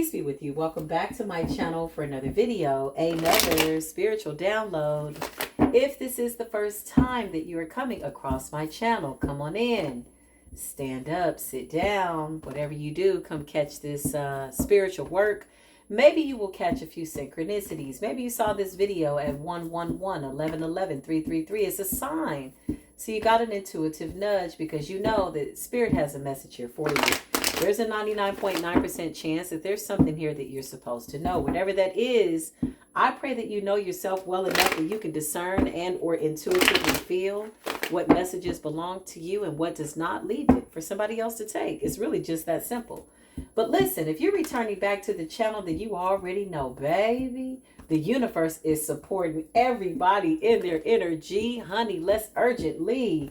Peace be with you. Welcome back to my channel for another video, another spiritual download. If this is the first time that you are coming across my channel, come on in. Stand up, sit down, whatever you do, come catch this spiritual work. Maybe you will catch a few synchronicities. Maybe you saw this video at 111, 1111, 333. It's a sign. So you got an intuitive nudge because you know that Spirit has a message here for you. There's a 99.9% chance that there's something here that you're supposed to know. Whatever that is, I pray that you know yourself well enough that you can discern and or intuitively feel what messages belong to you and what does not. Leave it for somebody else to take. It's really just that simple. But listen, if you're returning back to the channel, then you already know, baby, the universe is supporting everybody in their energy. Honey, let's urgently,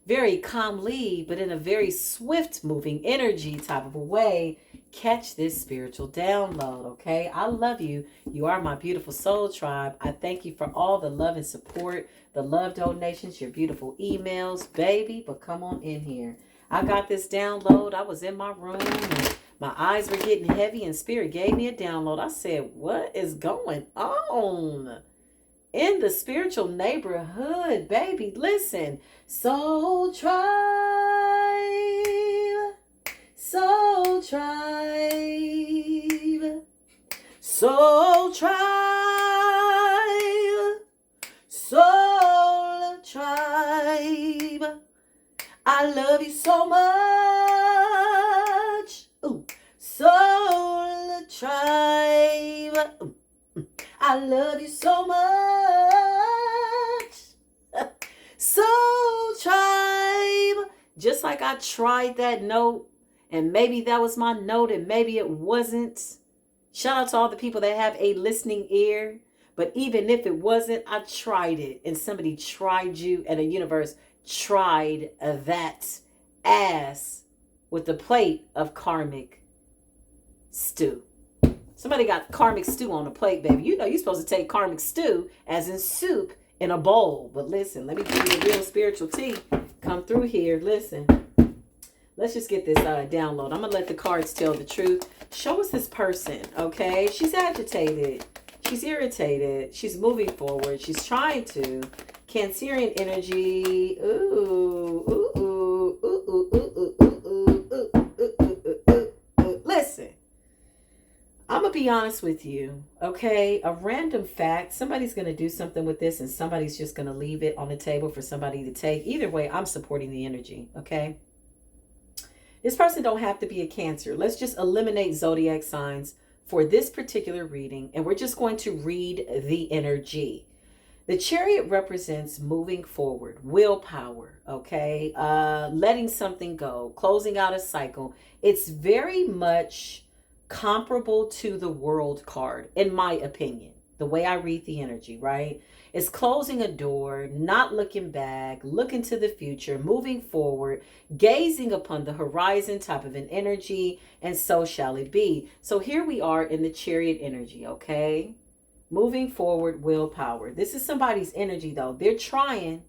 very calmly, but in a very swift moving energy type of a way, catch this spiritual download, okay? I love you. You are my beautiful soul tribe. I thank you for all the love and support, the love donations, your beautiful emails, baby, but come on in here. I got this download. I was in my room and my eyes were getting heavy and Spirit gave me a download. I said, what is going on in the spiritual neighborhood, baby? Listen, soul tribe, soul tribe, soul tribe, soul tribe. I love you so much. Ooh. Soul tribe. Ooh. I love you so much. Soul tribe. Just like I tried that note, and maybe that was my note, and maybe it wasn't. Shout out to all the people that have a listening ear. But even if it wasn't, I tried it. And somebody tried you, and the universe tried that ass with a plate of karmic stew. Somebody got karmic stew on a plate, baby. You know you're supposed to take karmic stew as in soup in a bowl. But listen, let me give you the real spiritual tea. Come through here. Listen. Let's just get this download. I'm going to let the cards tell the truth. Show us this person, okay? She's agitated. She's irritated. She's moving forward. She's trying to. Cancerian energy. Ooh, ooh, ooh, ooh, ooh, ooh, ooh, ooh, ooh, ooh, ooh. Listen, I'm going to be honest with you, okay? A random fact, somebody's going to do something with this and somebody's just going to leave it on the table for somebody to take. Either way, I'm supporting the energy, okay? This person don't have to be a Cancer. Let's just eliminate zodiac signs for this particular reading, and we're just going to read the energy. The chariot represents moving forward, willpower, okay? Letting something go, closing out a cycle. It's very much comparable to the world card, in my opinion, the way I read the energy, right? It's closing a door, not looking back, looking to the future, moving forward, gazing upon the horizon type of an energy, and so shall it be. So here we are in the chariot energy, okay? Moving forward, willpower. This is somebody's energy, though. They're trying,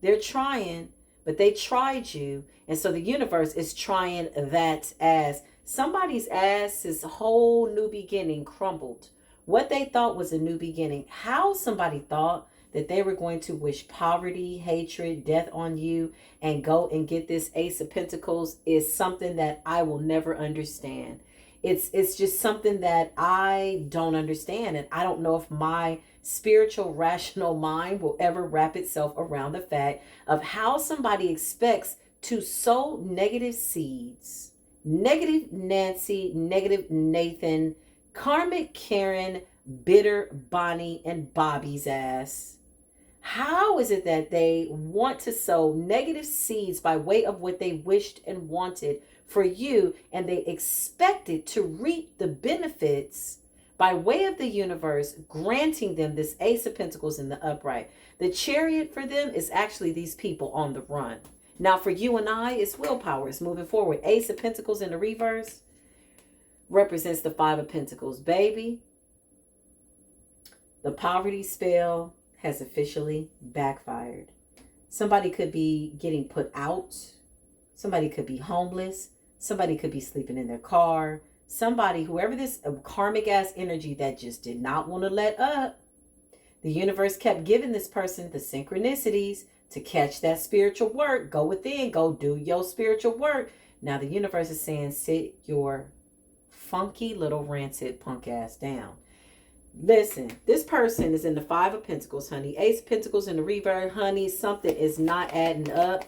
but they tried you. And so the universe is trying that ass. Somebody's ass's whole new beginning crumbled. What they thought was a new beginning. How somebody thought that they were going to wish poverty, hatred, death on you and go and get this Ace of Pentacles is something that I will never understand. It's just something that I don't understand. And I don't know if my spiritual, rational mind will ever wrap itself around the fact of how somebody expects to sow negative seeds. Negative Nancy, negative Nathan, karmic Karen, bitter Bonnie and Bobby's ass. How is it that they want to sow negative seeds by way of what they wished and wanted for you, and they expected to reap the benefits by way of the universe granting them this Ace of Pentacles in the upright? The chariot for them is actually these people on the run. Now for you and I, it's willpower. It's moving forward. Ace of Pentacles in the reverse represents the Five of Pentacles. Baby, the poverty spell has officially backfired. Somebody could be getting put out. Somebody could be homeless. Somebody could be sleeping in their car. Somebody, whoever this karmic ass energy that just did not want to let up, the universe kept giving this person the synchronicities to catch that spiritual work. Go within, go do your spiritual work. Now the universe is saying, sit your funky little rancid punk ass down. Listen, this person is in the Five of Pentacles, honey. Ace of Pentacles in the reverse, honey. Something is not adding up.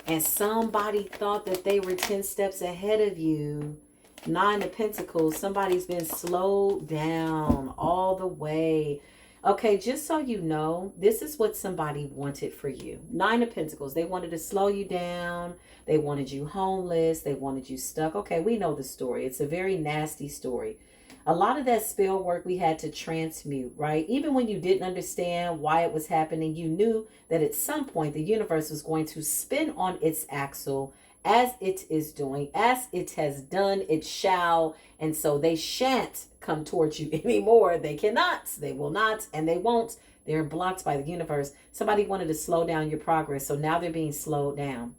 And somebody thought that they were 10 steps ahead of you. Nine of Pentacles. Somebody's been slowed down all the way. Okay, just so you know, this is what somebody wanted for you. Nine of Pentacles. They wanted to slow you down. They wanted you homeless. They wanted you stuck. Okay, we know the story. It's a very nasty story. A lot of that spell work we had to transmute, right? Even when you didn't understand why it was happening, you knew that at some point the universe was going to spin on its axle as it is doing, as it has done, it shall. And so they shan't come towards you anymore. They cannot, they will not, and they won't. They're blocked by the universe. Somebody wanted to slow down your progress, so now they're being slowed down.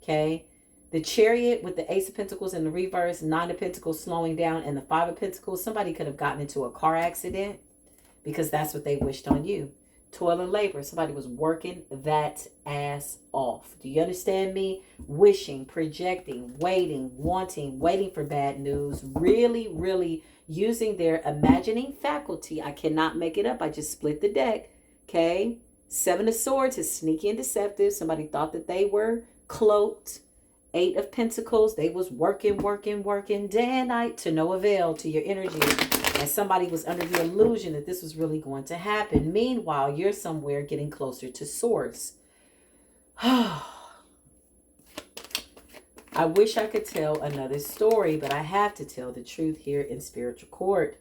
Okay? The chariot with the Ace of Pentacles in the reverse, Nine of Pentacles slowing down, and the Five of Pentacles. Somebody could have gotten into a car accident because that's what they wished on you. Toil and labor. Somebody was working that ass off. Do you understand me? Wishing, projecting, waiting, wanting, waiting for bad news. Really, really using their imagining faculty. I cannot make it up. I just split the deck. Okay? Seven of Swords is sneaky and deceptive. Somebody thought that they were cloaked. Eight of Pentacles, they was working day and night to no avail to your energy. And somebody was under the illusion that this was really going to happen. Meanwhile, you're somewhere getting closer to source. I wish I could tell another story, but I have to tell the truth here in spiritual court.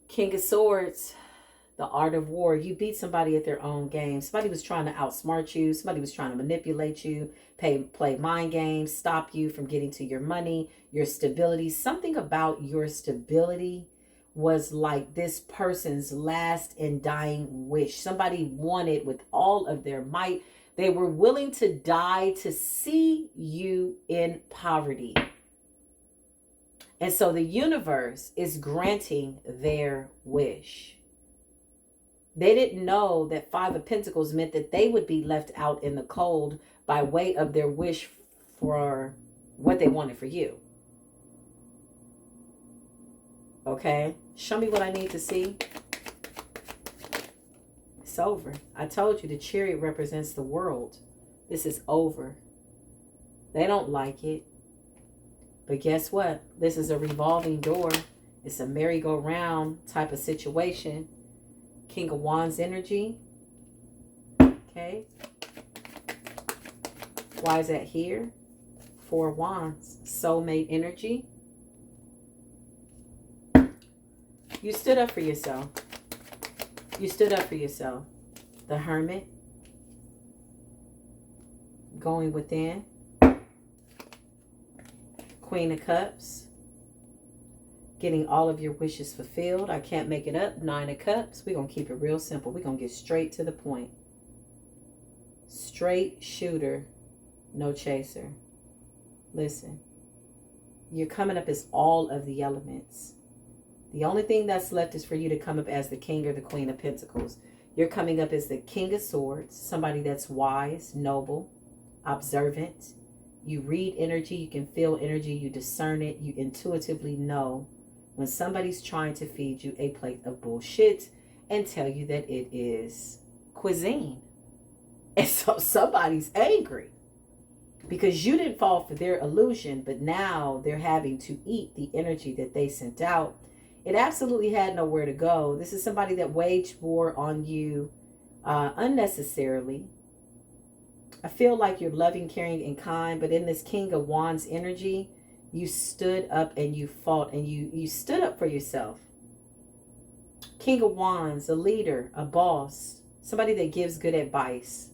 King of Swords, the art of war. You beat somebody at their own game. Somebody was trying to outsmart you. Somebody was trying to manipulate you, play mind games, stop you from getting to your money, your stability. Something about your stability was like this person's last and dying wish. Somebody wanted with all of their might. They were willing to die to see you in poverty. And so the universe is granting their wish. They didn't know that Five of Pentacles meant that they would be left out in the cold by way of their wish for what they wanted for you. Okay? Show me what I need to see. It's over. I told you the chariot represents the world. This is over. They don't like it. But guess what? This is a revolving door. It's a merry-go-round type of situation. King of Wands energy. Okay. Why is that here? Four of Wands. Soulmate energy. You stood up for yourself. You stood up for yourself. The Hermit. Going within. Queen of Cups. Getting all of your wishes fulfilled. I can't make it up. Nine of Cups. We're going to keep it real simple. We're going to get straight to the point. Straight shooter. No chaser. Listen. You're coming up as all of the elements. The only thing that's left is for you to come up as the King or the Queen of Pentacles. You're coming up as the King of Swords. Somebody that's wise, noble, observant. You read energy. You can feel energy. You discern it. You intuitively know when somebody's trying to feed you a plate of bullshit and tell you that it is cuisine. And so somebody's angry because you didn't fall for their illusion, but now they're having to eat the energy that they sent out. It absolutely had nowhere to go. This is somebody that waged war on you unnecessarily. I feel like you're loving, caring, and kind, but in this King of Wands energy, you stood up and you fought and you stood up for yourself. King of Wands, a leader, a boss, somebody that gives good advice,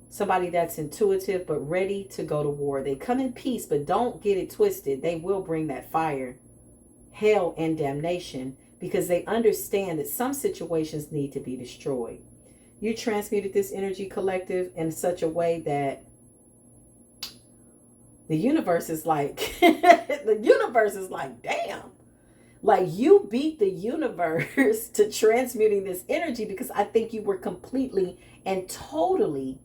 somebody that's intuitive but ready to go to war. They come in peace, but don't get it twisted. They will bring that fire, hell, and damnation because they understand that some situations need to be destroyed. You transmuted this energy, collective, in such a way that the universe is like, The universe is like, damn. Like, you beat the universe to transmuting this energy, because I think you were completely and totally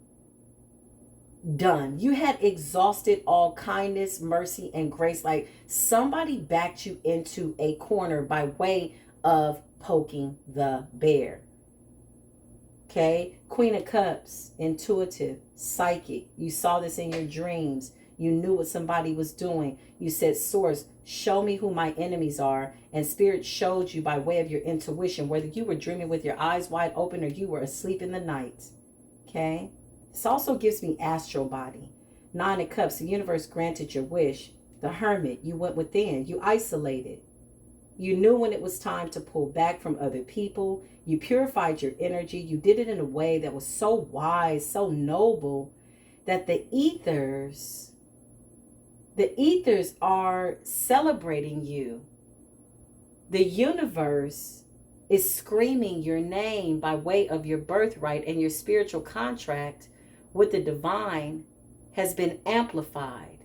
done. You had exhausted all kindness, mercy, and grace. Like, somebody backed you into a corner by way of poking the bear. Okay? Queen of Cups, intuitive, psychic. You saw this in your dreams. You knew what somebody was doing. You said, Source, show me who my enemies are. And Spirit showed you by way of your intuition, whether you were dreaming with your eyes wide open or you were asleep in the night. Okay? This also gives me astral body. Nine of Cups, the universe granted your wish. The Hermit, you went within. You isolated. You knew when it was time to pull back from other people. You purified your energy. You did it in a way that was so wise, so noble, that the ethers are celebrating you. The universe is screaming your name by way of your birthright, and your spiritual contract with the divine has been amplified.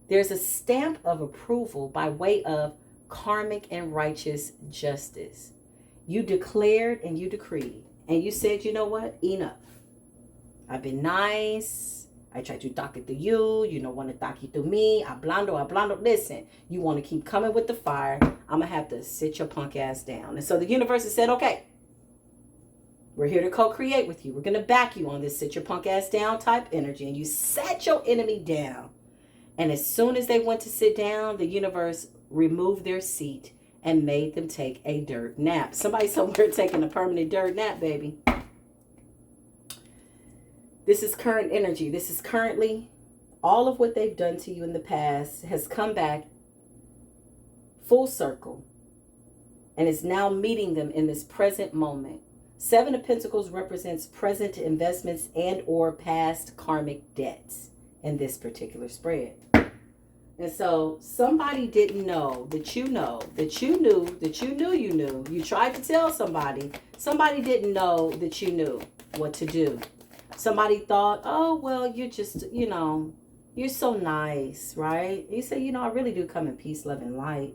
There's a stamp of approval by way of karmic and righteous justice. You declared and you decreed, and you said, you know what? Enough. I've been nice. I tried to talk it to you. You don't want to talk it to me. Hablando. Listen, you want to keep coming with the fire. I'm going to have to sit your punk ass down. And so the universe has said, okay, we're here to co-create with you. We're going to back you on this sit your punk ass down type energy. And you sat your enemy down. And as soon as they went to sit down, the universe removed their seat and made them take a dirt nap. Somebody somewhere taking a permanent dirt nap, baby. This is current energy. This is currently all of what they've done to you in the past has come back full circle and is now meeting them in this present moment. Seven of Pentacles represents present investments and or past karmic debts in this particular spread. And so somebody didn't know that you know, that you knew, that you knew you knew. You tried to tell somebody. Somebody didn't know that you knew what to do. Somebody thought, oh, well, you're just, you're so nice, right? You say, I really do come in peace, love, and light.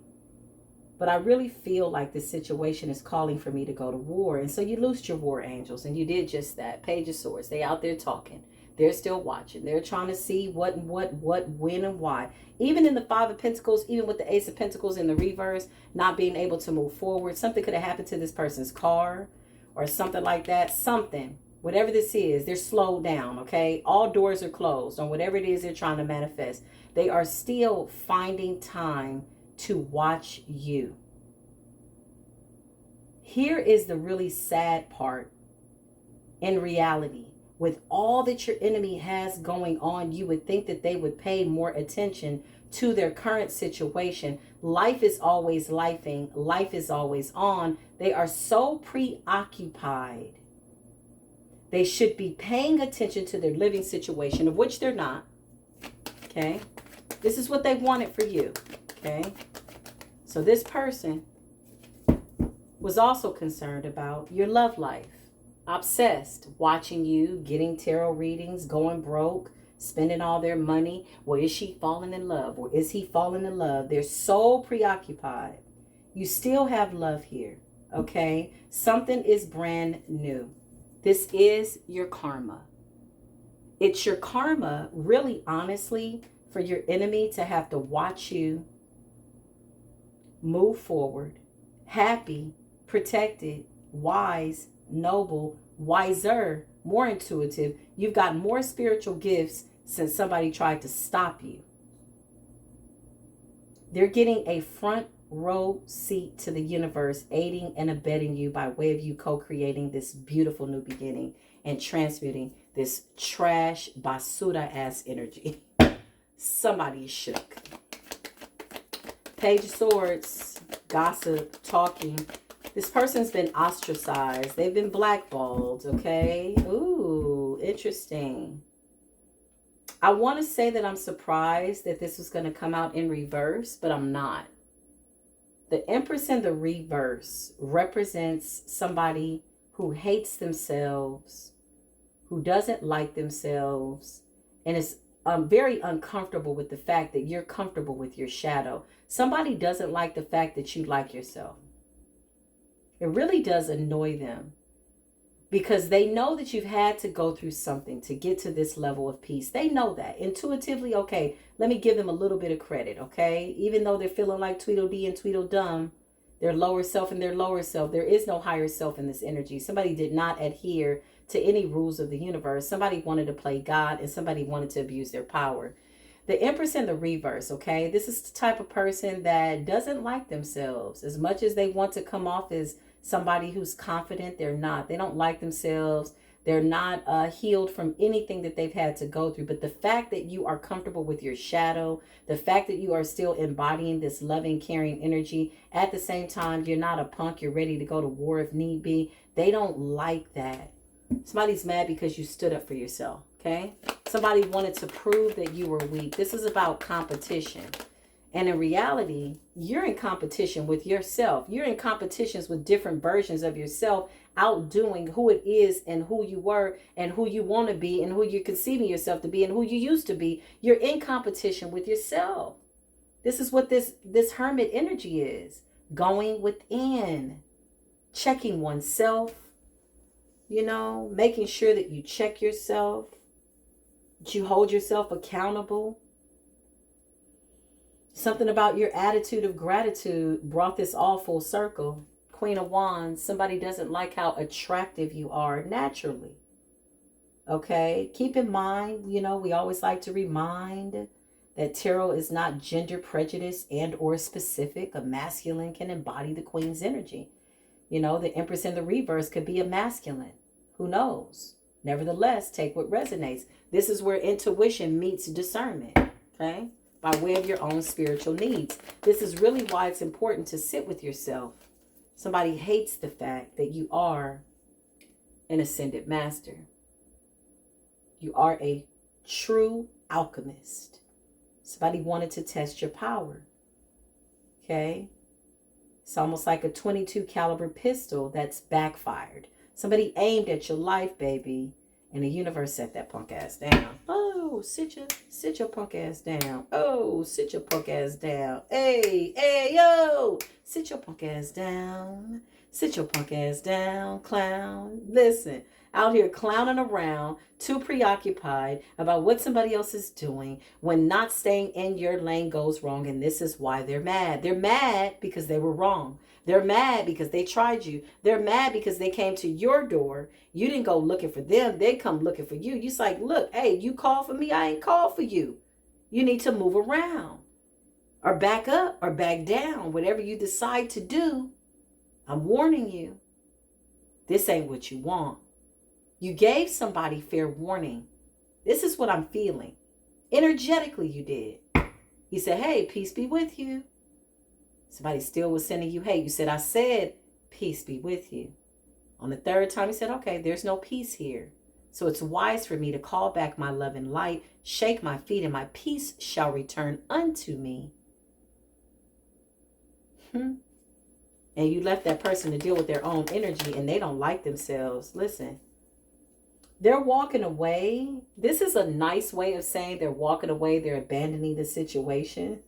But I really feel like this situation is calling for me to go to war. And so you loosed your war angels, and you did just that. Page of Swords. They out there talking. They're still watching. They're trying to see what, when, and why. Even in the Five of Pentacles, even with the Ace of Pentacles in the reverse, not being able to move forward. Something could have happened to this person's car or something like that. Something. Whatever this is, they're slowed down, okay? All doors are closed on whatever it is they're trying to manifest. They are still finding time to watch you. Here is the really sad part. In reality, with all that your enemy has going on, you would think that they would pay more attention to their current situation. Life is always lifing. Life is always on. They are so preoccupied. They should be paying attention to their living situation, of which they're not. Okay? This is what they wanted for you. Okay? So this person was also concerned about your love life. Obsessed, watching you, getting tarot readings, going broke, spending all their money. Well, is she falling in love? Or is he falling in love? They're so preoccupied. You still have love here. Okay? Something is brand new. This is your karma. It's your karma, really, honestly, for your enemy to have to watch you move forward, happy, protected, wise, noble, wiser, more intuitive. You've got more spiritual gifts since somebody tried to stop you. They're getting a front row seat to the universe, aiding and abetting you by way of you co-creating this beautiful new beginning and transmuting this trash basura ass energy. Somebody is shook. Page of Swords, gossip, talking. This person's been ostracized. They've been blackballed, okay? Ooh, interesting. I want to say that I'm surprised that this was going to come out in reverse, but I'm not. The Empress in the reverse represents somebody who hates themselves, who doesn't like themselves, and is very uncomfortable with the fact that you're comfortable with your shadow. Somebody doesn't like the fact that you like yourself. It really does annoy them, because they know that you've had to go through something to get to this level of peace. They know that intuitively. Okay, let me give them a little bit of credit, okay? Even though they're feeling like Tweedledee and Tweedledum, their lower self and their lower self, there is no higher self in this energy. Somebody did not adhere to any rules of the universe. Somebody wanted to play God, and somebody wanted to abuse their power. The Empress in the reverse, okay? This is the type of person that doesn't like themselves. As much as they want to come off as somebody who's confident, they're not. They don't like themselves. They're not healed from anything that they've had to go through. But the fact that you are comfortable with your shadow, the fact that you are still embodying this loving, caring energy, at the same time, you're not a punk. You're ready to go to war if need be. They don't like that. Somebody's mad because you stood up for yourself, okay? Somebody wanted to prove that you were weak. This is about competition. And in reality, you're in competition with yourself. You're in competitions with different versions of yourself, outdoing who it is and who you were and who you want to be and who you're conceiving yourself to be and who you used to be. You're in competition with yourself. This is what this hermit energy is. Going within, checking oneself, making sure that you check yourself, that you hold yourself accountable. Something about your attitude of gratitude brought this all full circle. Queen of Wands, somebody doesn't like how attractive you are naturally. Okay, keep in mind, we always like to remind that tarot is not gender prejudice and or specific. A masculine can embody the queen's energy. The Empress in the reverse could be a masculine. Who knows? Nevertheless, take what resonates. This is where intuition meets discernment, okay? By way of your own spiritual needs. This is really why it's important to sit with yourself. Somebody hates the fact that you are an ascended master. You are a true alchemist. Somebody wanted to test your power. Okay? It's almost like a 22 caliber pistol that's backfired. Somebody aimed at your life, baby, and the universe set that punk ass down. Oh, sit your punk ass down. Oh, sit your punk ass down. Hey, yo, sit your punk ass down. Sit your punk ass down, clown. Listen, out here clowning around, too preoccupied about what somebody else is doing when not staying in your lane goes wrong. And this is why they're mad. They're mad because they were wrong. They're mad because they tried you. They're mad because they came to your door. You didn't go looking for them. They come looking for you. You're like, look, hey, you call for me. I ain't called for you. You need to move around or back up or back down. Whatever you decide to do, I'm warning you. This ain't what you want. You gave somebody fair warning. This is what I'm feeling. Energetically, you did. You said, hey, peace be with you. Somebody still was sending you hate. You said, I said, peace be with you. On the third time, you said, okay, there's no peace here. So it's wise for me to call back my love and light, shake my feet, and my peace shall return unto me. And you left that person to deal with their own energy, and they don't like themselves. Listen, they're walking away. This is a nice way of saying they're walking away. They're abandoning the situation.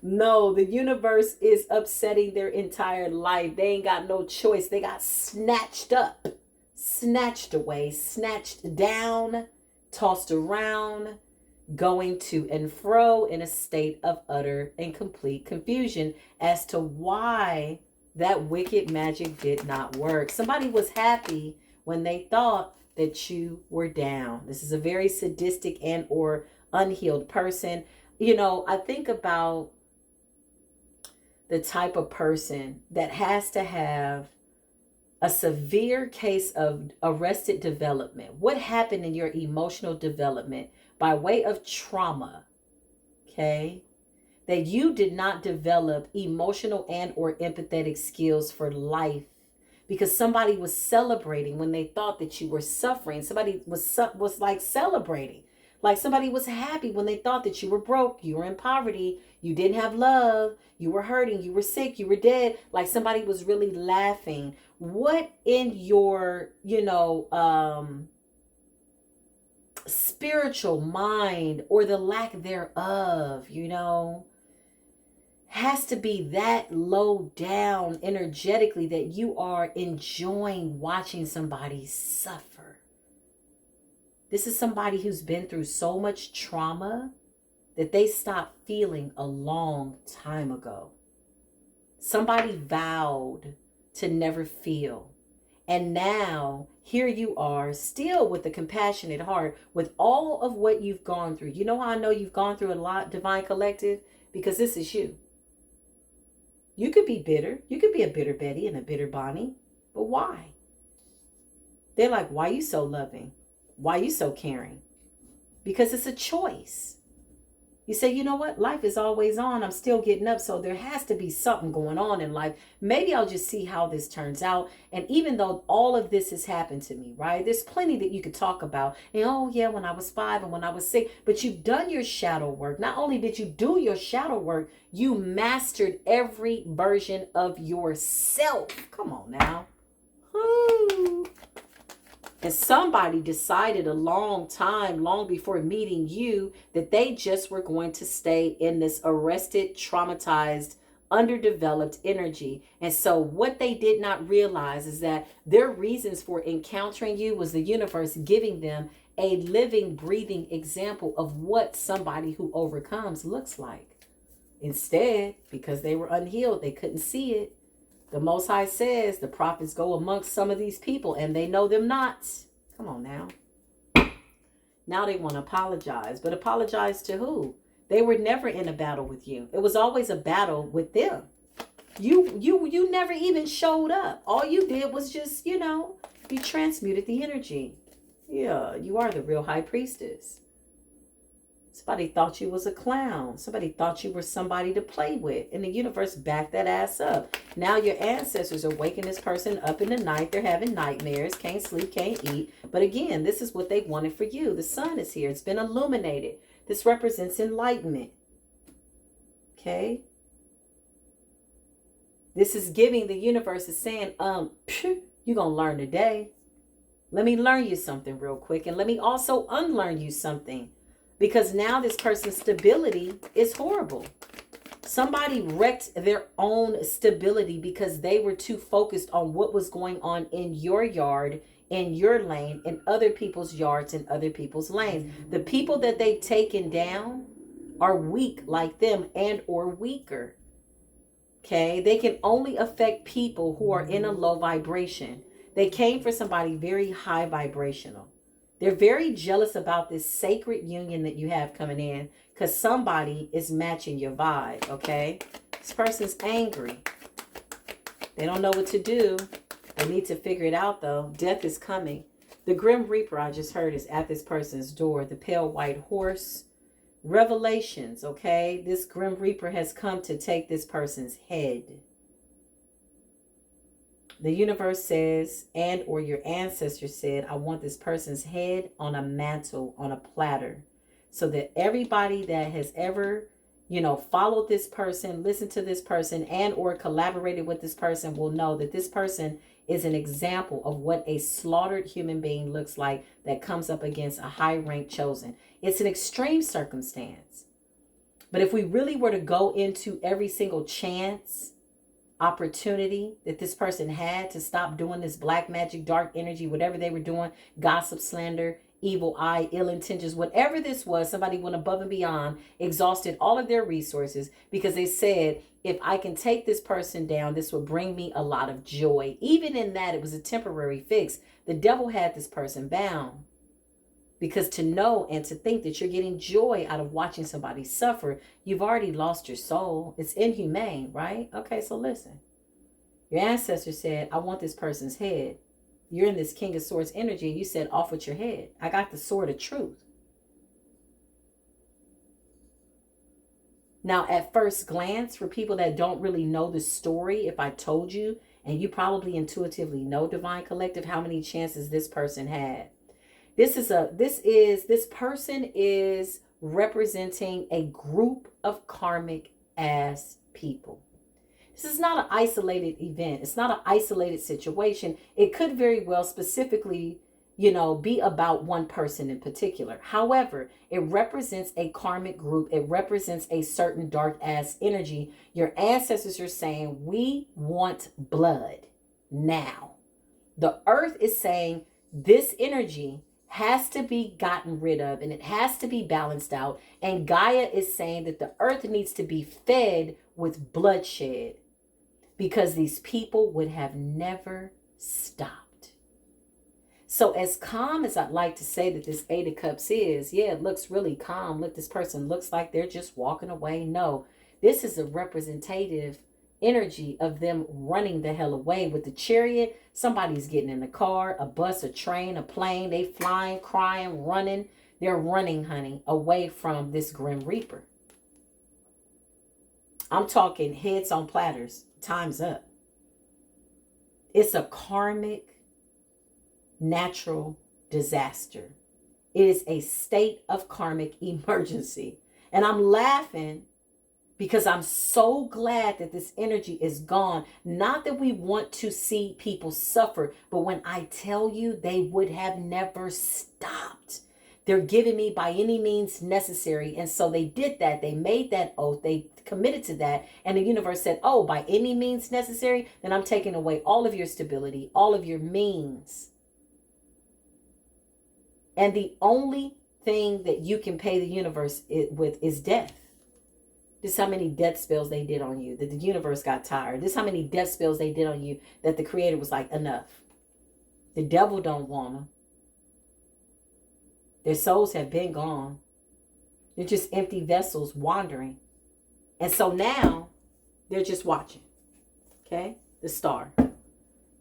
No, the universe is upsetting their entire life. They ain't got no choice. They got snatched up, snatched away, snatched down, tossed around, going to and fro in a state of utter and complete confusion as to why that wicked magic did not work. Somebody was happy when they thought that you were down. This is a very sadistic and or unhealed person. I think about the type of person that has to have a severe case of arrested development. What happened in your emotional development by way of trauma, okay? That you did not develop emotional and or empathetic skills for life because somebody was celebrating when they thought that you were suffering. Somebody was like celebrating. Like somebody was happy when they thought that you were broke, you were in poverty, you didn't have love, you were hurting, you were sick, you were dead. Like somebody was really laughing. What in your, spiritual mind, or the lack thereof, has to be that low down energetically that you are enjoying watching somebody suffer. This is somebody who's been through so much trauma that they stopped feeling a long time ago. Somebody vowed to never feel. And now here you are, still with a compassionate heart, with all of what you've gone through. You know how I know you've gone through a lot, Divine Collective? Because this is you. You could be bitter. You could be a bitter Betty and a bitter Bonnie. But why? They're like, why are you so loving? Why are you so caring? Because it's a choice. You say, you know what? Life is always on. I'm still getting up. So there has to be something going on in life. Maybe I'll just see how this turns out. And even though all of this has happened to me, right? There's plenty that you could talk about. And oh yeah, when I was 5 and when I was 6, but you've done your shadow work. Not only did you do your shadow work, you mastered every version of yourself. Come on now. Woo. And somebody decided a long before meeting you, that they just were going to stay in this arrested, traumatized, underdeveloped energy. And so what they did not realize is that their reasons for encountering you was the universe giving them a living, breathing example of what somebody who overcomes looks like. Instead, because they were unhealed, they couldn't see it. The Most High says the prophets go amongst some of these people and they know them not. Come on now. Now they want to apologize. But apologize to who? They were never in a battle with you. It was always a battle with them. You never even showed up. All you did was just, you transmuted the energy. Yeah, you are the real high priestess. Somebody thought you was a clown. Somebody thought you were somebody to play with. And the universe backed that ass up. Now your ancestors are waking this person up in the night. They're having nightmares. Can't sleep, can't eat. But again, this is what they wanted for you. The sun is here. It's been illuminated. This represents enlightenment. Okay? This is giving, the universe is saying, you're going to learn today. Let me learn you something real quick. And let me also unlearn you something. Because now this person's stability is horrible. Somebody wrecked their own stability because they were too focused on what was going on in your yard, in your lane, in other people's yards, and other people's lanes. The people that they've taken down are weak like them and or weaker. Okay? They can only affect people who are in a low vibration. They came for somebody very high vibrational. They're very jealous about this sacred union that you have coming in because somebody is matching your vibe, okay? This person's angry. They don't know what to do. They need to figure it out, though. Death is coming. The Grim Reaper, I just heard, is at this person's door. The pale white horse. Revelations, okay? This Grim Reaper has come to take this person's head. The universe says, and or your ancestor said, I want this person's head on a mantle, on a platter, so that everybody that has ever, followed this person, listened to this person, and or collaborated with this person will know that this person is an example of what a slaughtered human being looks like that comes up against a high rank chosen. It's an extreme circumstance. But if we really were to go into every single chance, opportunity that this person had to stop doing this black magic, dark energy, whatever they were doing, gossip, slander, evil eye, ill intentions, whatever this was, somebody went above and beyond, exhausted all of their resources because they said, if I can take this person down, this will bring me a lot of joy. Even in that, it was a temporary fix. The devil had this person bound. Because to know and to think that you're getting joy out of watching somebody suffer, you've already lost your soul. It's inhumane, right? Okay, so listen. Your ancestor said, I want this person's head. You're in this King of Swords energy. You said, off with your head. I got the sword of truth. Now, at first glance, for people that don't really know the story, if I told you, and you probably intuitively know, Divine Collective, how many chances this person had. This person is representing a group of karmic ass people. This is not an isolated event. It's not an isolated situation. It could very well specifically be about one person in particular. However, it represents a karmic group. It represents a certain dark ass energy. Your ancestors are saying, we want blood now. The earth is saying this energy has to be gotten rid of and it has to be balanced out. And Gaia is saying that the earth needs to be fed with bloodshed because these people would have never stopped. So as calm as I'd like to say that this Eight of Cups is, yeah, it looks really calm. Look, this person looks like they're just walking away. No, this is a representative energy of them running the hell away. With the chariot, somebody's getting in a car, a bus, a train, a plane. They flying, crying, running. They're running, honey, away from this Grim Reaper. I'm talking heads on platters. Time's up. It's a karmic natural disaster. It is a state of karmic emergency. And I'm laughing because I'm so glad that this energy is gone. Not that we want to see people suffer, but when I tell you they would have never stopped. They're giving me by any means necessary. And so they did that. They made that oath. They committed to that. And the universe said, oh, by any means necessary, then I'm taking away all of your stability, all of your means. And the only thing that you can pay the universe with is death. This is how many death spells they did on you, that the universe got tired. This is how many death spells they did on you, that the creator was like, enough. The devil don't want them. Their souls have been gone. They're just empty vessels wandering. And so now they're just watching. Okay? The star.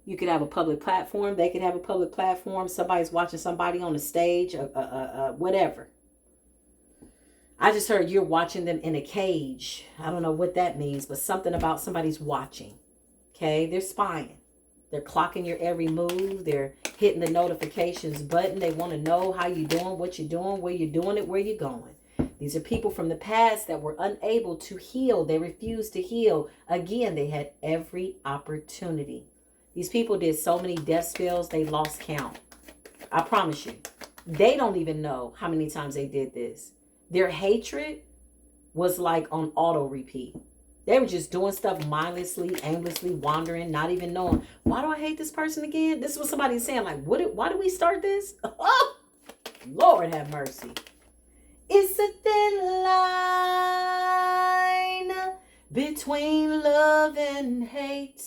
You could have a public platform. They could have a public platform. Somebody's watching somebody on the stage, whatever. I just heard you're watching them in a cage. I don't know what that means, but something about somebody's watching. Okay? They're spying. They're clocking your every move. They're hitting the notifications button. They want to know how you're doing, what you're doing, where you're doing it, where you're going. These are people from the past that were unable to heal. They refused to heal. Again, they had every opportunity. These people did so many death spells, they lost count. I promise you. They don't even know how many times they did this. Their hatred was like on auto repeat. They were just doing stuff mindlessly, aimlessly, wandering, not even knowing, why do I hate this person again? This is what somebody's saying, like, why did we start this? Oh, Lord have mercy. It's a thin line between love and hate.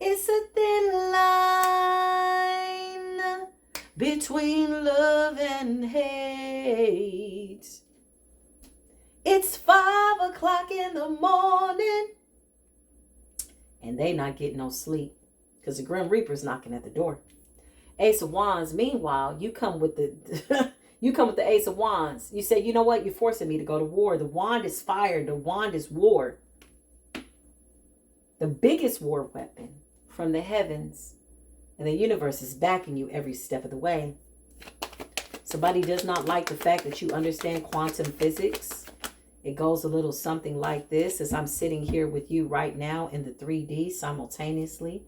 It's a thin line between love and hate. It's 5 o'clock in the morning and they not getting no sleep because the Grim Reaper's knocking at the door. Ace of Wands, meanwhile, you come with the you come with the Ace of Wands. You say, you know what? You're forcing me to go to war. The wand is fire. The wand is war. The biggest war weapon from the heavens, and the universe is backing you every step of the way. Somebody does not like the fact that you understand quantum physics. It goes a little something like this as I'm sitting here with you right now in the 3D simultaneously.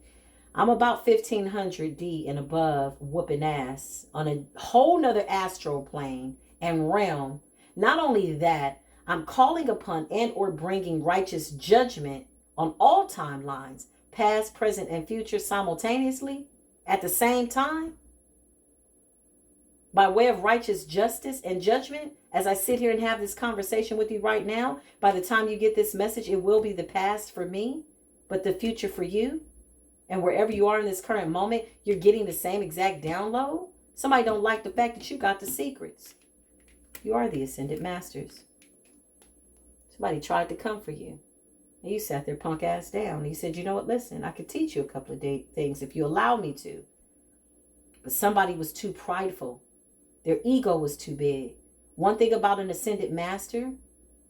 I'm about 1500 D and above whooping ass on a whole nother astral plane and realm. Not only that, I'm calling upon and or bringing righteous judgment on all timelines, past, present, and future simultaneously at the same time. By way of righteous justice and judgment, as I sit here and have this conversation with you right now, by the time you get this message, it will be the past for me, but the future for you. And wherever you are in this current moment, you're getting the same exact download. Somebody don't like the fact that you got the secrets. You are the Ascended Masters. Somebody tried to come for you. And you sat their punk ass down. And you said, you know what, listen, I could teach you a couple of things if you allow me to. But somebody was too prideful. Their ego was too big. One thing about an Ascended Master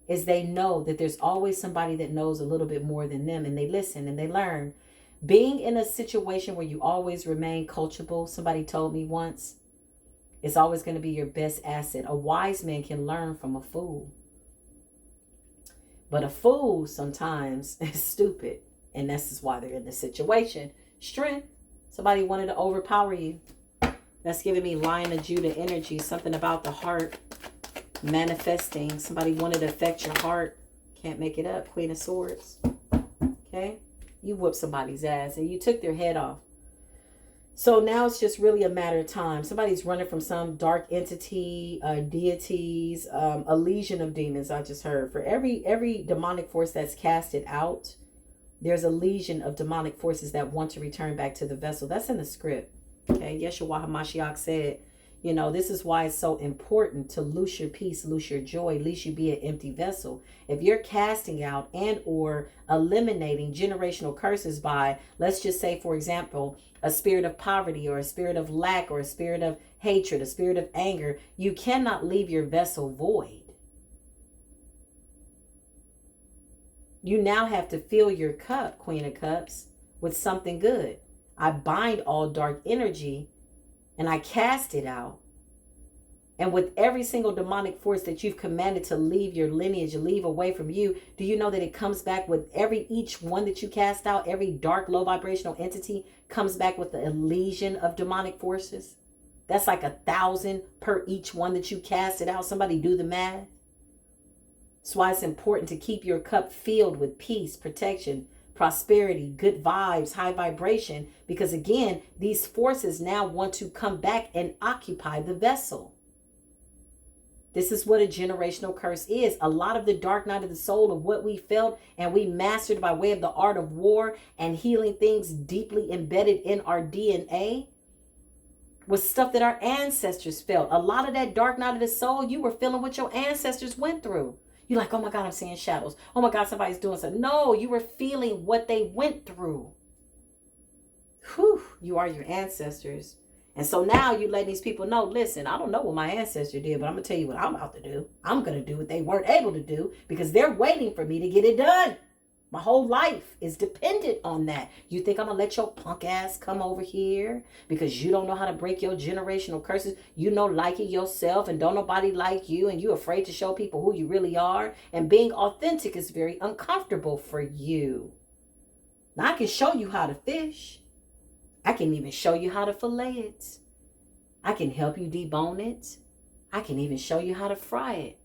is they know that there's always somebody that knows a little bit more than them. And they listen and they learn. Being in a situation where you always remain coachable, somebody told me once, is always going to be your best asset. A wise man can learn from a fool. But a fool sometimes is stupid. And this is why they're in this situation. Strength. Somebody wanted to overpower you. That's giving me Lion of Judah energy. Something about the heart manifesting. Somebody wanted to affect your heart. Can't make it up. Queen of Swords. Okay. You whooped somebody's ass and you took their head off. So now it's just really a matter of time. Somebody's running from some dark entity, deities, a legion of demons. I just heard. For every demonic force that's casted out, there's a legion of demonic forces that want to return back to the vessel. That's in the script. Okay. Yeshua HaMashiach said, you know, this is why it's so important to loose your peace, loose your joy, lest you be an empty vessel. If you're casting out and or eliminating generational curses by, let's just say, for example, a spirit of poverty or a spirit of lack or a spirit of hatred, a spirit of anger, you cannot leave your vessel void. You now have to fill your cup, Queen of Cups, with something good. I bind all dark energy and I cast it out. And with every single demonic force that you've commanded to leave your lineage, leave away from you, do you know that it comes back with each one that you cast out, every dark, low vibrational entity comes back with a legion of demonic forces? That's like 1,000 per each one that you casted out. Somebody do the math. That's why it's important to keep your cup filled with peace, protection, prosperity, good vibes, high vibration, because again, these forces now want to come back and occupy the vessel. This is what a generational curse is. A lot of the dark night of the soul of what we felt and we mastered by way of the art of war and healing things deeply embedded in our DNA was stuff that our ancestors felt. A lot of that dark night of the soul, you were feeling what your ancestors went through. You're like, oh my God, I'm seeing shadows. Oh my God, somebody's doing something. No, you were feeling what they went through. Whew, you are your ancestors. And so now you let these people know, listen, I don't know what my ancestor did, but I'm going to tell you what I'm about to do. I'm going to do what they weren't able to do because they're waiting for me to get it done. My whole life is dependent on that. You think I'm going to let your punk ass come over here because you don't know how to break your generational curses? You know, like it yourself and don't nobody like you and you're afraid to show people who you really are. And being authentic is very uncomfortable for you. Now I can show you how to fish. I can even show you how to fillet it. I can help you debone it. I can even show you how to fry it.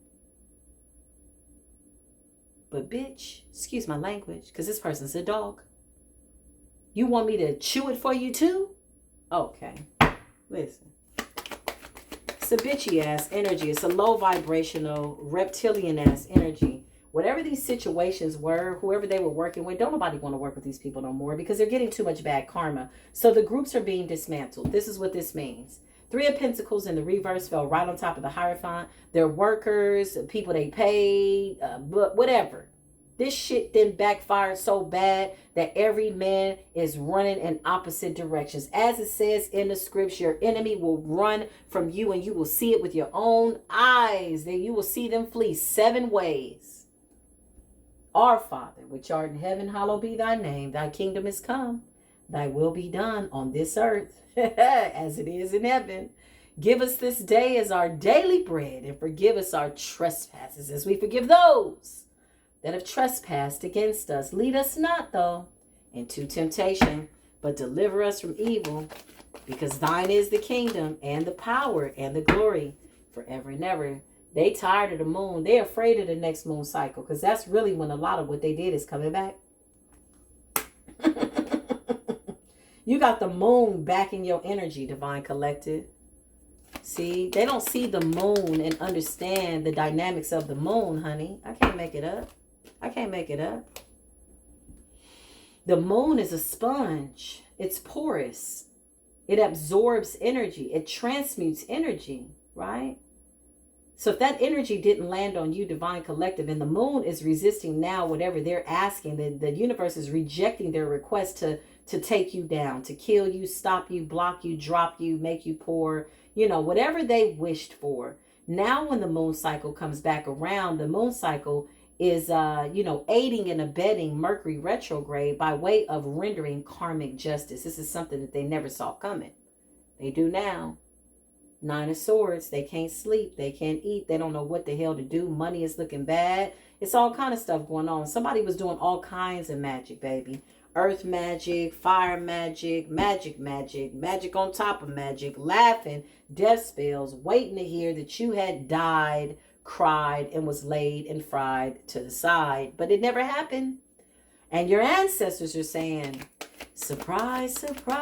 But bitch, excuse my language, because this person's a dog. You want me to chew it for you too? Okay, listen. It's a bitchy ass energy. It's a low vibrational, reptilian ass energy. Whatever these situations were, whoever they were working with, don't nobody want to work with these people no more because they're getting too much bad karma. So the groups are being dismantled. This is what this means. 3 of Pentacles in the reverse fell right on top of the Hierophant. They're workers, people they paid, but whatever. This shit then backfired so bad that every man is running in opposite directions. As it says in the scripture, your enemy will run from you and you will see it with your own eyes. Then you will see them flee 7 ways. Our Father, which art in heaven, hallowed be thy name. Thy kingdom is come. Thy will be done on this earth as it is in heaven. Give us this day as our daily bread and forgive us our trespasses as we forgive those that have trespassed against us. Lead us not, though, into temptation, but deliver us from evil, because thine is the kingdom and the power and the glory forever and ever. They tired of the moon. They're afraid of the next moon cycle because that's really when a lot of what they did is coming back. You got the moon backing your energy, Divine Collective. See, they don't see the moon and understand the dynamics of the moon, honey. I can't make it up. I can't make it up. The moon is a sponge. It's porous. It absorbs energy. It transmutes energy, right? So if that energy didn't land on you, Divine Collective, and the moon is resisting now whatever they're asking, the universe is rejecting their request to take you down, to kill you, stop you, block you, drop you, make you poor, you know, whatever they wished for. Now when the moon cycle comes back around, the moon cycle is, aiding and abetting Mercury retrograde by way of rendering karmic justice. This is something that they never saw coming. They do now. 9 of Swords. They can't sleep. They can't eat. They don't know what the hell to do. Money is looking bad. It's all kind of stuff going on. Somebody was doing all kinds of magic, baby. earth magic, fire magic, magic on top of magic, laughing, death spells, waiting to hear that you had died, cried, and was laid and fried to the side. But it never happened. And your ancestors are saying, surprise, surprise,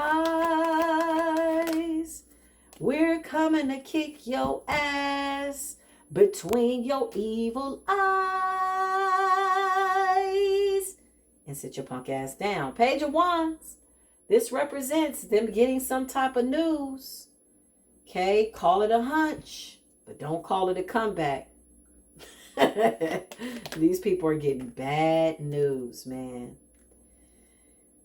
we're coming to kick your ass between your evil eyes and sit your punk ass down. Page of Wands. This represents them getting some type of news. Okay, call it a hunch, but don't call it a comeback. These people are getting bad news, man.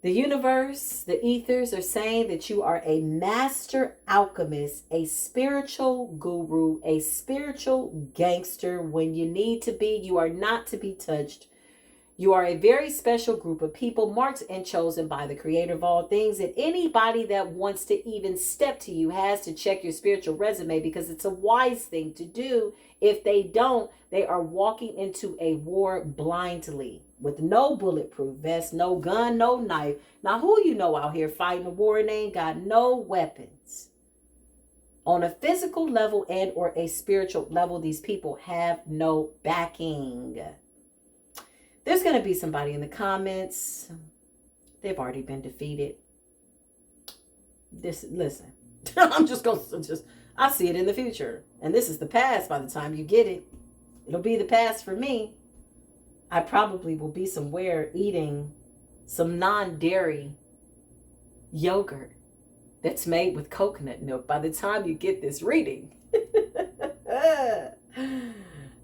The universe, the ethers are saying that you are a master alchemist, a spiritual guru, a spiritual gangster. When you need to be, you are not to be touched. You are a very special group of people marked and chosen by the creator of all things. And anybody that wants to even step to you has to check your spiritual resume, because it's a wise thing to do. If they don't, they are walking into a war blindly with no bulletproof vest, no gun, no knife. Now, who you know out here fighting a war and they ain't got no weapons? On a physical level and or a spiritual level, these people have no backing. There's going to be somebody in the comments. They've already been defeated. Listen, I'm just going to I see it in the future. And this is the past by the time you get it. It'll be the past for me. I probably will be somewhere eating some non-dairy yogurt that's made with coconut milk by the time you get this reading.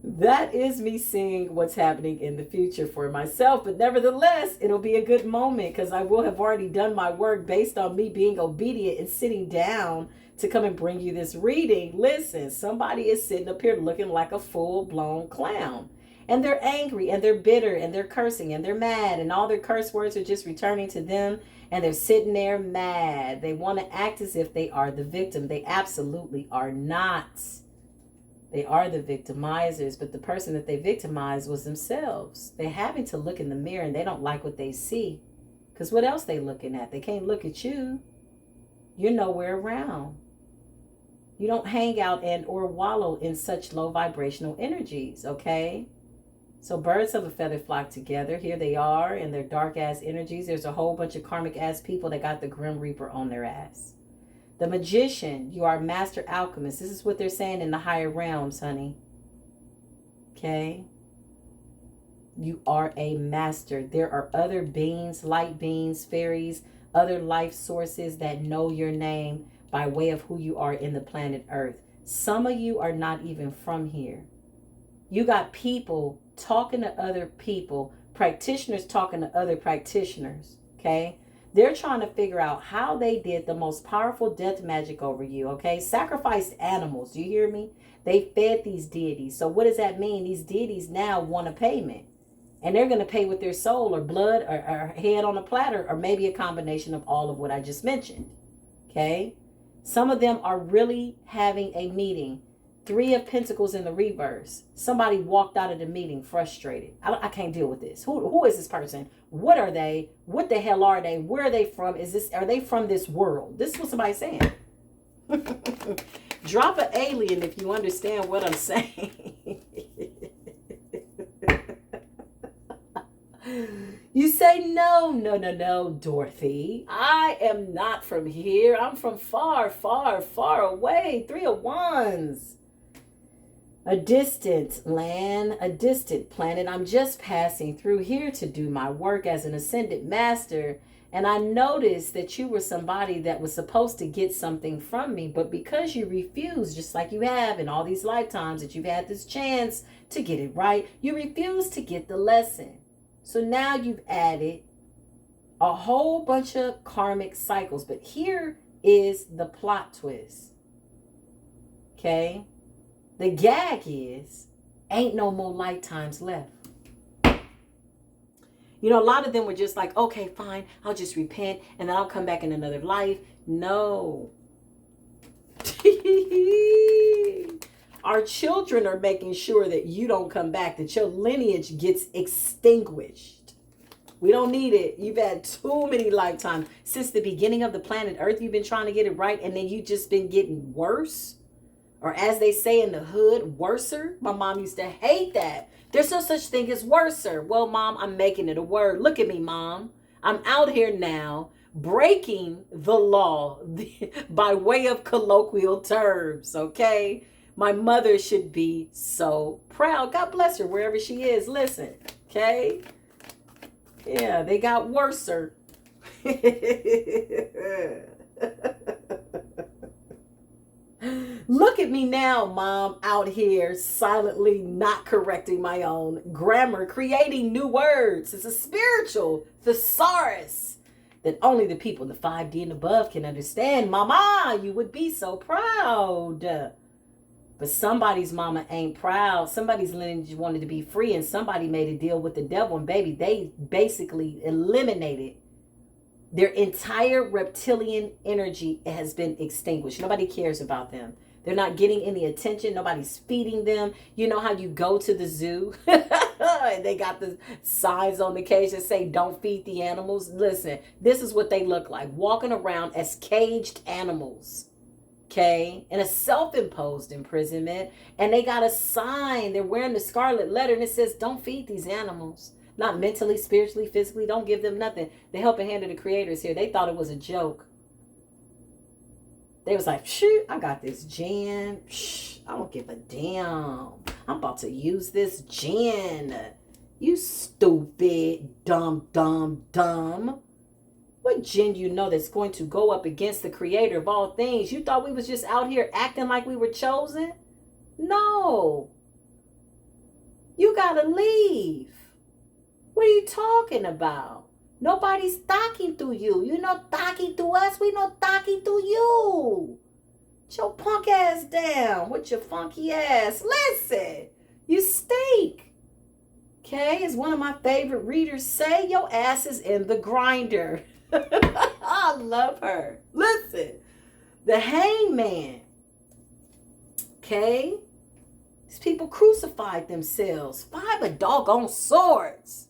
That is me seeing what's happening in the future for myself. But nevertheless, it'll be a good moment because I will have already done my work based on me being obedient and sitting down to come and bring you this reading. Listen, somebody is sitting up here looking like a full-blown clown. And they're angry and they're bitter and they're cursing and they're mad. And all their curse words are just returning to them. And they're sitting there mad. They want to act as if they are the victim. They absolutely are not. They are the victimizers, but the person that they victimized was themselves. They're having to look in the mirror and they don't like what they see. Because what else they looking at? They can't look at you. You're nowhere around. You don't hang out and or wallow in such low vibrational energies, okay? So birds of a feather flock together. Here they are in their dark ass energies. There's a whole bunch of karmic ass people that got the Grim Reaper on their ass. The magician, you are a master alchemist. This is what they're saying in the higher realms, honey. Okay? You are a master. There are other beings, light beings, fairies, other life sources that know your name by way of who you are in the planet Earth. Some of you are not even from here. You got people talking to other people, practitioners talking to other practitioners, okay? They're trying to figure out how they did the most powerful death magic over you, okay? Sacrificed animals, do you hear me? They fed these deities. So what does that mean? These deities now want a payment. And they're going to pay with their soul or blood or head on a platter, or maybe a combination of all of what I just mentioned, okay? Some of them are really having a meeting. 3 of Pentacles in the reverse. Somebody walked out of the meeting frustrated. I can't deal with this. Who is this person? What are they? What the hell are they? Where are they from? Are they from this world? This is what somebody's saying. Drop an alien if you understand what I'm saying. You say, no, Dorothy. I am not from here. I'm from far, far, far away. 3 of Wands. A distant land, a distant planet. I'm just passing through here to do my work as an ascended master. And I noticed that you were somebody that was supposed to get something from me. But because you refused, just like you have in all these lifetimes that you've had this chance to get it right, you refused to get the lesson. So now you've added a whole bunch of karmic cycles. But here is the plot twist. Okay? The gag is, ain't no more lifetimes left. You know, a lot of them were just like, okay, fine, I'll just repent and then I'll come back in another life. No. Our children are making sure that you don't come back, that your lineage gets extinguished. We don't need it. You've had too many lifetimes. Since the beginning of the planet Earth, you've been trying to get it right, and then you just been getting worse. Or as they say in the hood, worser. My mom used to hate that. There's no such thing as worser. Well, Mom, I'm making it a word. Look at me, Mom. I'm out here now breaking the law by way of colloquial terms, okay? My mother should be so proud. God bless her wherever she is. Listen, okay? Yeah, they got worser. Look at me now, Mom, out here silently not correcting my own grammar, creating new words. It's a spiritual thesaurus that only the people in the 5D and above can understand. Mama, you would be so proud. But somebody's mama ain't proud. Somebody's lineage wanted to be free, and somebody made a deal with the devil. And baby, they basically eliminated their entire reptilian energy. Has been extinguished. Nobody cares about them. They're not getting any attention. Nobody's feeding them. You know how you go to the zoo and they got the signs on the cage that say don't feed the animals? Listen, this is what they look like, walking around as caged animals. Okay, in a self-imposed imprisonment, and they got a sign. They're wearing the scarlet letter, and it says, "Don't feed these animals. Not mentally, spiritually, physically. Don't give them nothing." The helping hand of the creators here. They thought it was a joke. They was like, "Shoot, I got this gin. Shh, I don't give a damn. I'm about to use this gin. You stupid, dumb. What gin you know that's going to go up against the creator of all things? You thought we was just out here acting like we were chosen? No. You gotta leave. What are you talking about? Nobody's talking to you. You're not talking to us. We're not talking to you. Get your punk ass down with your funky ass. Listen, you stink. Okay, as one of my favorite readers say, your ass is in the grinder. I love her. Listen, the hangman. Okay, these people crucified themselves. 5 of doggone swords.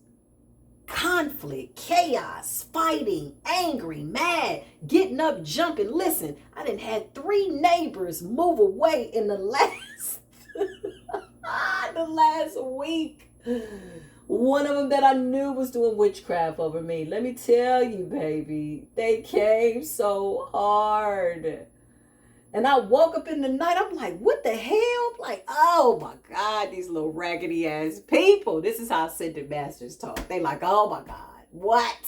Conflict, chaos, fighting, angry, mad, getting up, jumping. Listen, I done had 3 neighbors move away in the last week. One of them that I knew was doing witchcraft over me. Let me tell you, baby, they came so hard. And I woke up in the night. I'm like, what the hell? Like, oh my God, these little raggedy ass people. This is how ascended masters talk. They like, oh my God, what?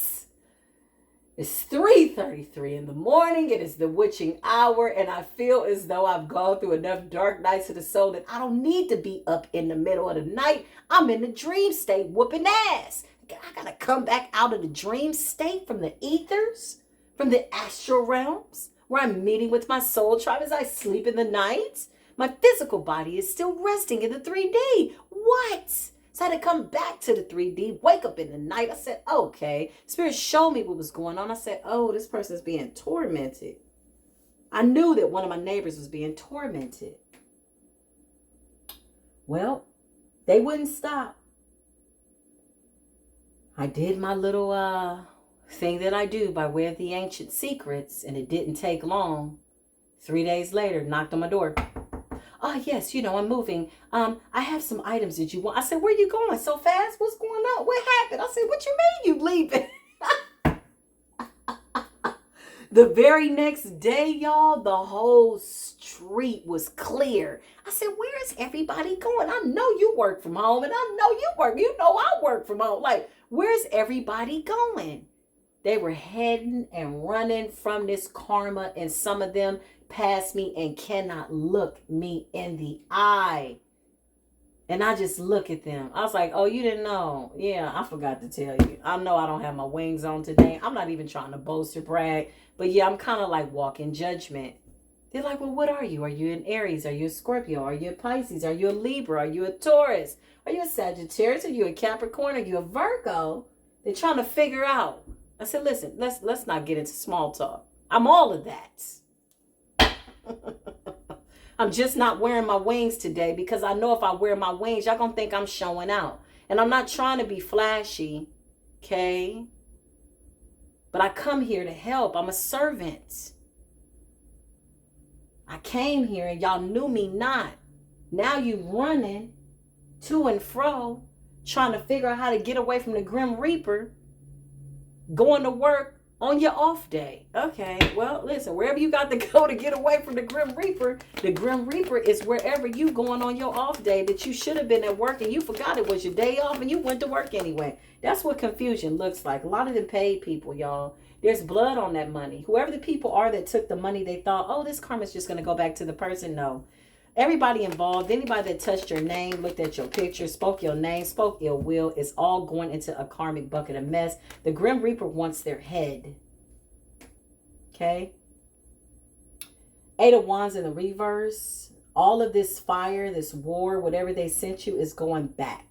It's 3:33 in the morning. It is the witching hour. And I feel as though I've gone through enough dark nights of the soul that I don't need to be up in the middle of the night. I'm in the dream state whooping ass. I got to come back out of the dream state from the ethers, from the astral realms, where I'm meeting with my soul tribe as I sleep in the night. My physical body is still resting in the 3D. What? So I had to come back to the 3D, wake up in the night. I said, okay. Spirit showed me what was going on. I said, oh, this person's being tormented. I knew that one of my neighbors was being tormented. Well, they wouldn't stop. I did my little thing that I do by way of the ancient secrets, and it didn't take long. 3 days later, knocked on my door. Oh, yes, I'm moving. I have some items that you want. I said, where you going so fast? What's going on? What happened? I said, what you mean you leaving? The very next day, y'all, the whole street was clear. I said, where is everybody going? I know you work from home, and I know I work from home. Like, where's everybody going? They were heading and running from this karma, and some of them passed me and cannot look me in the eye. And I just look at them. I was like, oh, you didn't know? Yeah, I forgot to tell you. I know I don't have my wings on today. I'm not even trying to boast or brag. But yeah, I'm kind of like walking judgment. They're like, well, what are you? Are you an Aries? Are you a Scorpio? Are you a Pisces? Are you a Libra? Are you a Taurus? Are you a Sagittarius? Are you a Capricorn? Are you a Virgo? They're trying to figure out. I said, listen, let's not get into small talk. I'm all of that. I'm just not wearing my wings today because I know if I wear my wings, y'all gonna think I'm showing out. And I'm not trying to be flashy. Okay? But I come here to help. I'm a servant. I came here and y'all knew me not. Now you running to and fro, trying to figure out how to get away from the Grim Reaper, going to work on your off day. Okay, well, listen, wherever you got to go to get away from the Grim Reaper is wherever you going on your off day that you should have been at work and you forgot it was your day off and you went to work anyway. That's what confusion looks like. A lot of them paid people, y'all. There's blood on that money. Whoever the people are that took the money, they thought, oh, this karma's just going to go back to the person. No. Everybody involved, anybody that touched your name, looked at your picture, spoke your name, spoke ill will, is all going into a karmic bucket of mess. The Grim Reaper wants their head. Okay? 8 of Wands in the reverse. All of this fire, this war, whatever they sent you is going back.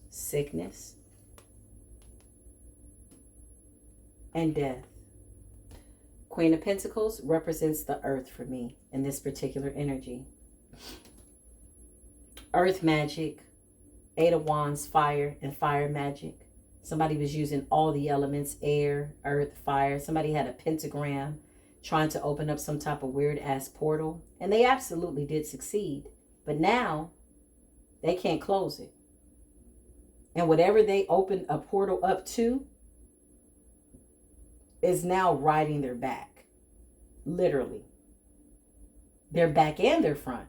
Sickness and death. Queen of Pentacles represents the earth for me in this particular energy. Earth magic, 8 of Wands, fire, and fire magic. Somebody was using all the elements, air, earth, fire. Somebody had a pentagram trying to open up some type of weird ass portal. And they absolutely did succeed. But now they can't close it. And whatever they opened a portal up to is now riding their back. Literally. Their back and their front.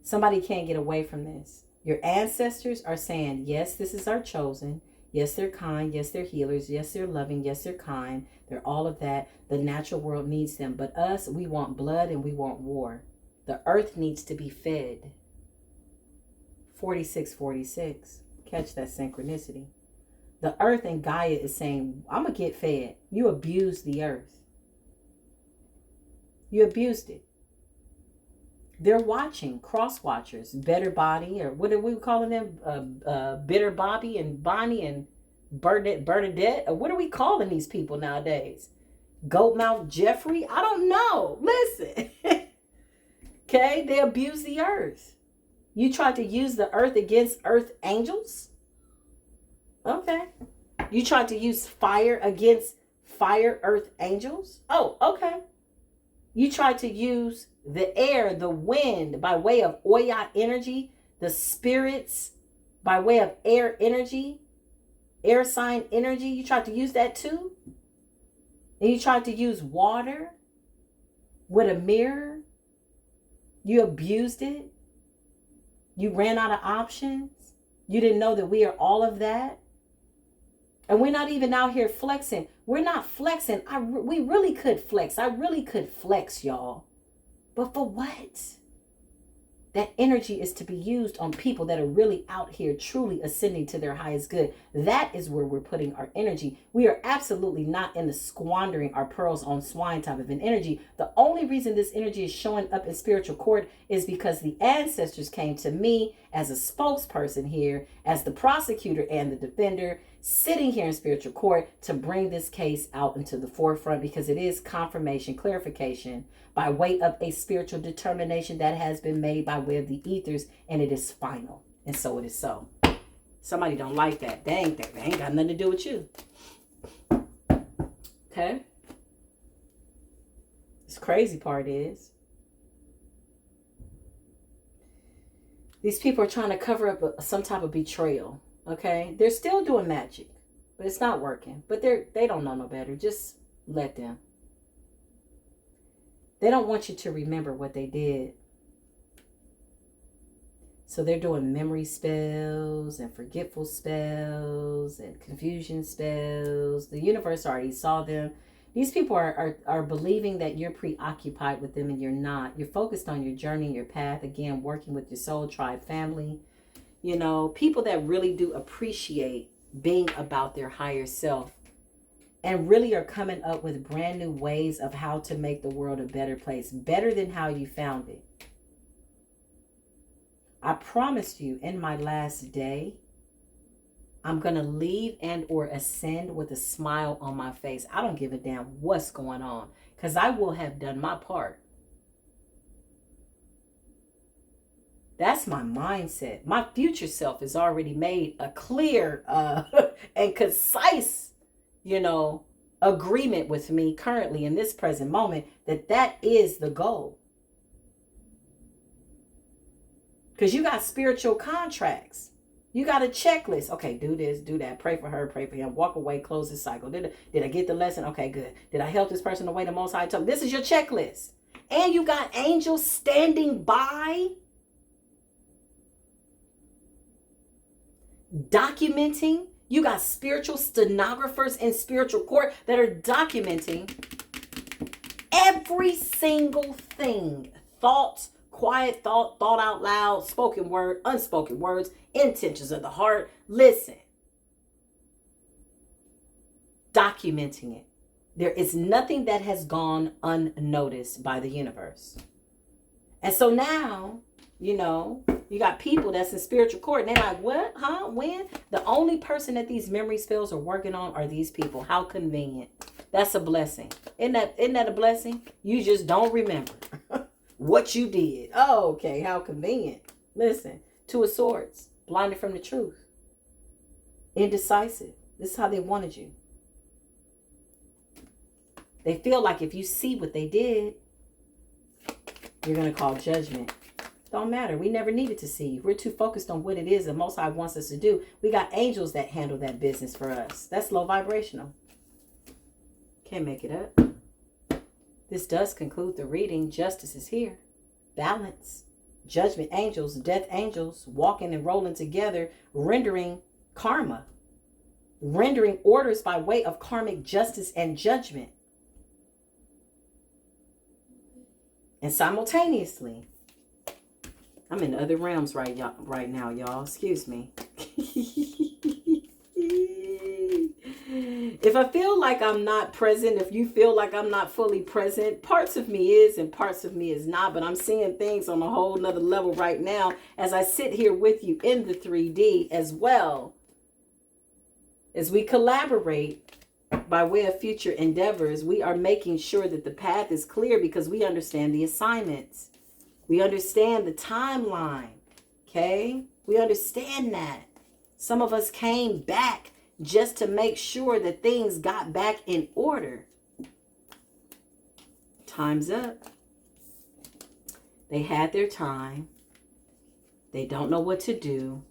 Somebody can't get away from this. Your ancestors are saying, yes, this is our chosen. Yes, they're kind. Yes, they're healers. Yes, they're loving. Yes, they're kind. They're all of that. The natural world needs them. But us, we want blood and we want war. The earth needs to be fed. 4646. Catch that synchronicity. The earth and Gaia is saying, I'm going to get fed. You abused the earth. You abused it. They're watching, cross watchers, Better Body, or what are we calling them? Bitter Bobby and Bonnie and Bernadette? Or what are we calling these people nowadays? Goatmouth Jeffrey? I don't know. Listen. Okay, they abuse the earth. You tried to use the earth against earth angels? Okay. You tried to use fire against fire earth angels? Oh, okay. You tried to use the air, the wind, by way of Oya energy, the spirits, by way of air energy, air sign energy. You tried to use that too? And you tried to use water with a mirror. You abused it. You ran out of options. You didn't know that we are all of that. And we're not even out here flexing. We're not flexing. We really could flex. I really could flex, y'all. But for what? That energy is to be used on people that are really out here truly ascending to their highest good. That is where we're putting our energy. We are absolutely not in the squandering our pearls on swine type of an energy. The only reason this energy is showing up in spiritual court is because the ancestors came to me as a spokesperson here, as the prosecutor and the defender, sitting here in spiritual court to bring this case out into the forefront, because it is confirmation, clarification by way of a spiritual determination that has been made by way of the ethers, and it is final. And so it is so. Somebody don't like that. They ain't got nothing to do with you. Okay? This crazy part is these people are trying to cover up some type of betrayal. Okay? They're still doing magic, but it's not working. But they don't know no better. Just let them. They don't want you to remember what they did. So they're doing memory spells and forgetful spells and confusion spells. The universe already saw them. These people are believing that you're preoccupied with them, and you're not. You're focused on your journey, your path. Again, working with your soul tribe family. You know, people that really do appreciate being about their higher self and really are coming up with brand new ways of how to make the world a better place, better than how you found it. I promised you in my last day, I'm going to leave and or ascend with a smile on my face. I don't give a damn what's going on, because I will have done my part. That's my mindset. My future self has already made a clear and concise, agreement with me currently in this present moment that is the goal. Because you got spiritual contracts. You got a checklist. Okay, do this, do that. Pray for her, pray for him. Walk away, close this cycle. Did I get the lesson? Okay, good. Did I help this person the way the Most High told me? This is your checklist. And you got angels standing by, documenting. You got spiritual stenographers in spiritual court that are documenting every single thing. Thoughts, quiet thought out loud, spoken word, unspoken words, intentions of the heart. Listen. Documenting it. There is nothing that has gone unnoticed by the universe. And so now, you got people that's in spiritual court and they're like, what? Huh? When? The only person that these memory spells are working on are these people. How convenient. That's a blessing. Isn't that a blessing? You just don't remember what you did. Oh, okay. How convenient. Listen, Two of Swords, blinded from the truth. Indecisive. This is how they wanted you. They feel like if you see what they did, you're going to call judgment. Don't matter. We never needed to see. We're too focused on what it is the Most High wants us to do. We got angels that handle that business for us. That's low vibrational. Can't make it up. This does conclude the reading. Justice is here. Balance. Judgment angels, death angels, walking and rolling together, rendering karma. Rendering orders by way of karmic justice and judgment. And simultaneously, I'm in other realms right now, y'all. Excuse me. If I feel like I'm not present, if you feel like I'm not fully present, parts of me is and parts of me is not. But I'm seeing things on a whole nother level right now as I sit here with you in the 3D as well. As we collaborate by way of future endeavors, we are making sure that the path is clear because we understand the assignments. We understand the timeline, okay? We understand that. Some of us came back just to make sure that things got back in order. Time's up. They had their time. They don't know what to do.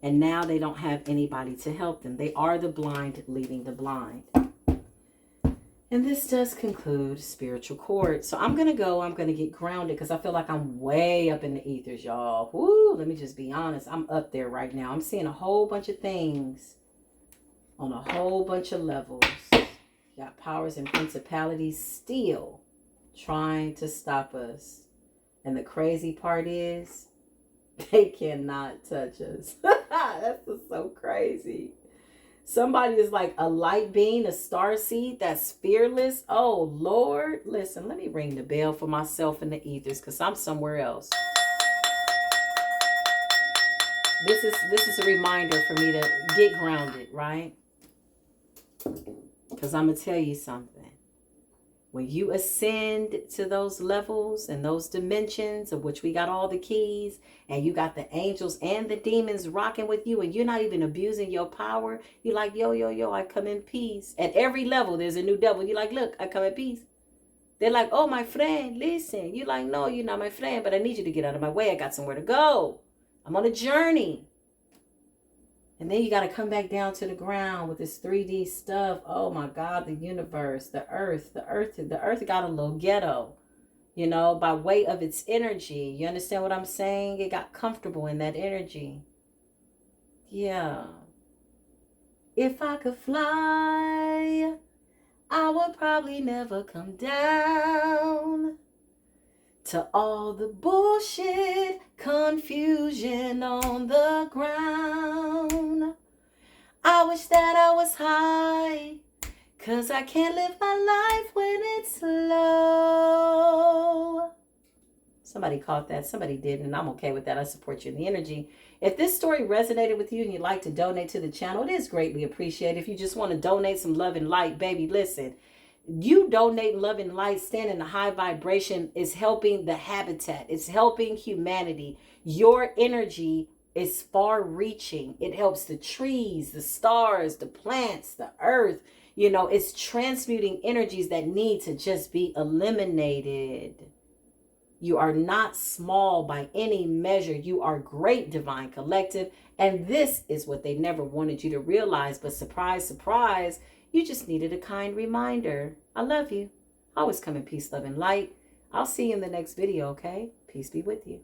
And now they don't have anybody to help them. They are the blind leading the blind. And this does conclude spiritual court. So I'm going to get grounded because I feel like I'm way up in the ethers, y'all. Woo, let me just be honest. I'm up there right now. I'm seeing a whole bunch of things on a whole bunch of levels. Got powers and principalities still trying to stop us. And the crazy part is they cannot touch us. That's just so crazy. Somebody is like a light being, a star seed that's fearless. Oh, Lord. Listen, let me ring the bell for myself in the ethers because I'm somewhere else. This is a reminder for me to get grounded, right? Because I'm going to tell you something. When you ascend to those levels and those dimensions of which we got all the keys and you got the angels and the demons rocking with you and you're not even abusing your power, you're like, yo, I come in peace. At every level, there's a new devil. You're like, look, I come in peace. They're like, oh, my friend, listen. You're like, no, you're not my friend, but I need you to get out of my way. I got somewhere to go. I'm on a journey. And then you got to come back down to the ground with this 3D stuff. Oh my God, the universe, the earth got a little ghetto, by way of its energy. You understand what I'm saying? It got comfortable in that energy. Yeah. If I could fly, I would probably never come down to all the bullshit, confusion on the ground. I wish that I was high, 'cause I can't live my life when it's low. Somebody caught that. Somebody didn't, and I'm okay with that. I support you in the energy. If this story resonated with you and you'd like to donate to the channel, it is greatly appreciated. If you just want to donate some love and light, baby, listen. You donate love and light, stand in a high vibration, is helping the habitat. It's helping humanity. Your energy is far reaching. It helps the trees, the stars, the plants, the earth. You know, it's transmuting energies that need to just be eliminated. You are not small by any measure. You are great, divine collective. And this is what they never wanted you to realize. But surprise, surprise, you just needed a kind reminder. I love you. Always come in peace, love, and light. I'll see you in the next video, okay? Peace be with you.